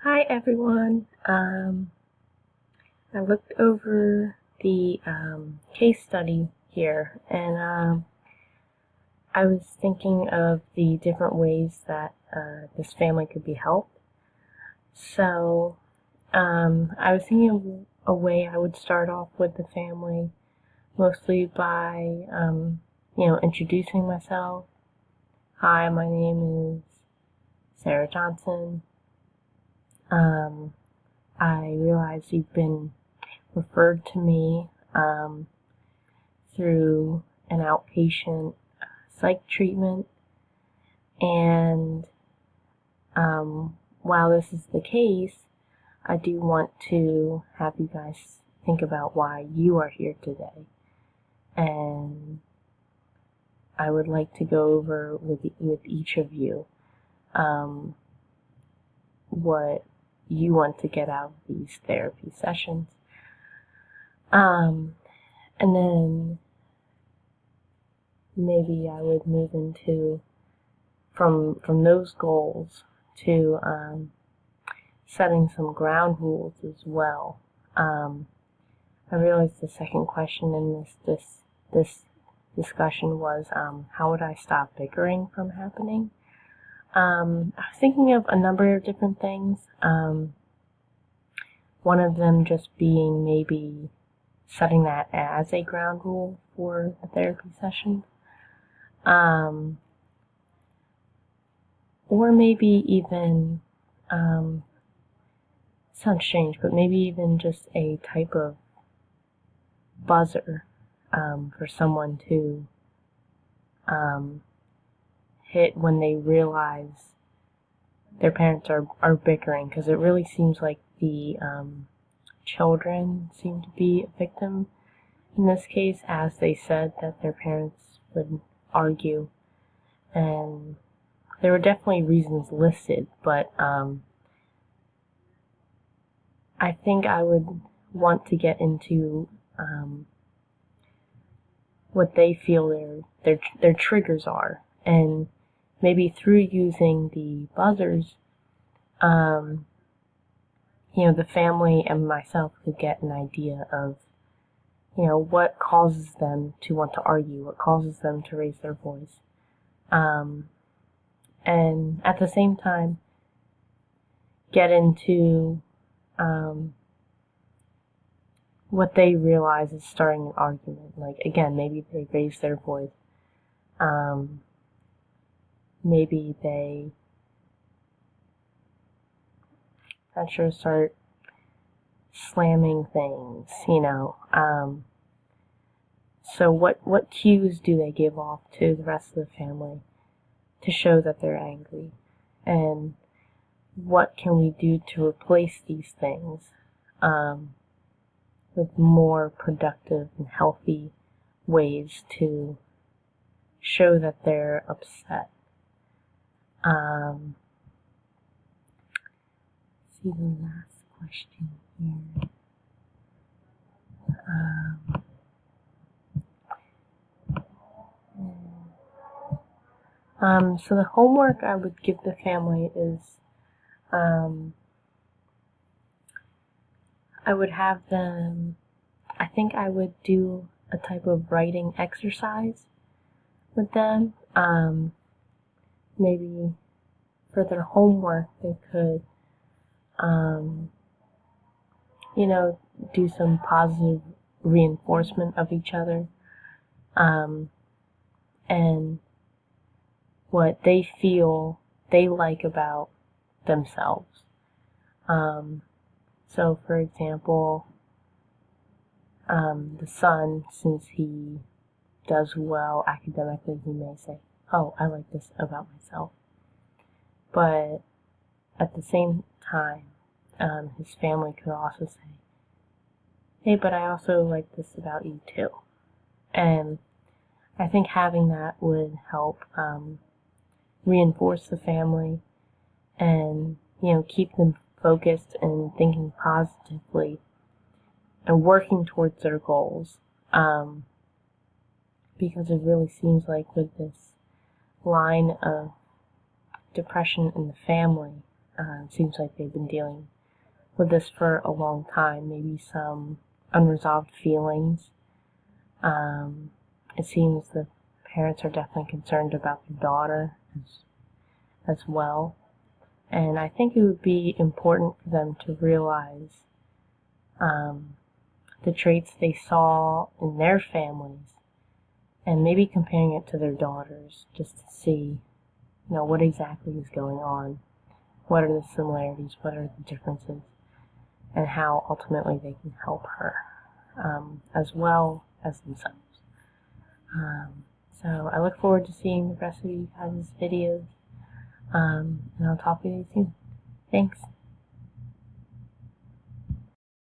Hi everyone. I looked over the case study here, and I was thinking of the different ways that this family could be helped. So I was thinking of a way I would start off with the family, mostly by introducing myself. Hi, my name is Sarah Johnson. I realize you've been referred to me through an outpatient psych treatment, and while this is the case, I do want to have you guys think about why you are here today, and I would like to go over with each of you what you want to get out of these therapy sessions. And then maybe I would move into from those goals to setting some ground rules as well. I realized the second question in this discussion was how would I stop bickering from happening? I was thinking of a number of different things. One of them just being maybe setting that as a ground rule for a therapy session. Or maybe even, sounds strange, but maybe even just a type of buzzer for someone to hit when they realize their parents are bickering, because it really seems like the children seem to be a victim in this case, as they said that their parents would argue, and there were definitely reasons listed, but I think I would want to get into what they feel their triggers are, and maybe through using the buzzers, the family and myself could get an idea of what causes them to want to argue, what causes them to raise their voice, and at the same time get into what they realize is starting an argument. Like, again, maybe they raise their voice. Maybe they, start slamming things, So what cues do they give off to the rest of the family to show that they're angry? And what can we do to replace these things with more productive and healthy ways to show that they're upset? See the last question here. So the homework I would give the family is, I would have them, I think I would do a type of writing exercise with them. Maybe for their homework they could, do some positive reinforcement of each other, and what they feel they like about themselves. So, for example, the son, since he does well academically, he may say, "Oh, I like this about myself." But at the same time, his family could also say, "Hey, but I also like this about you too." And I think having that would help reinforce the family and, keep them focused and thinking positively and working towards their goals. Because it really seems like with this line of depression in the family, Seems like they've been dealing with this for a long time, maybe some unresolved feelings. It seems the parents are definitely concerned about their daughter as well. And I think it would be important for them to realize the traits they saw in their families and maybe comparing it to their daughters just to see, what exactly is going on. What are the similarities? What are the differences? And how ultimately they can help her, as well as themselves. So I look forward to seeing the rest of you guys' videos, and I'll talk with you soon. Thanks.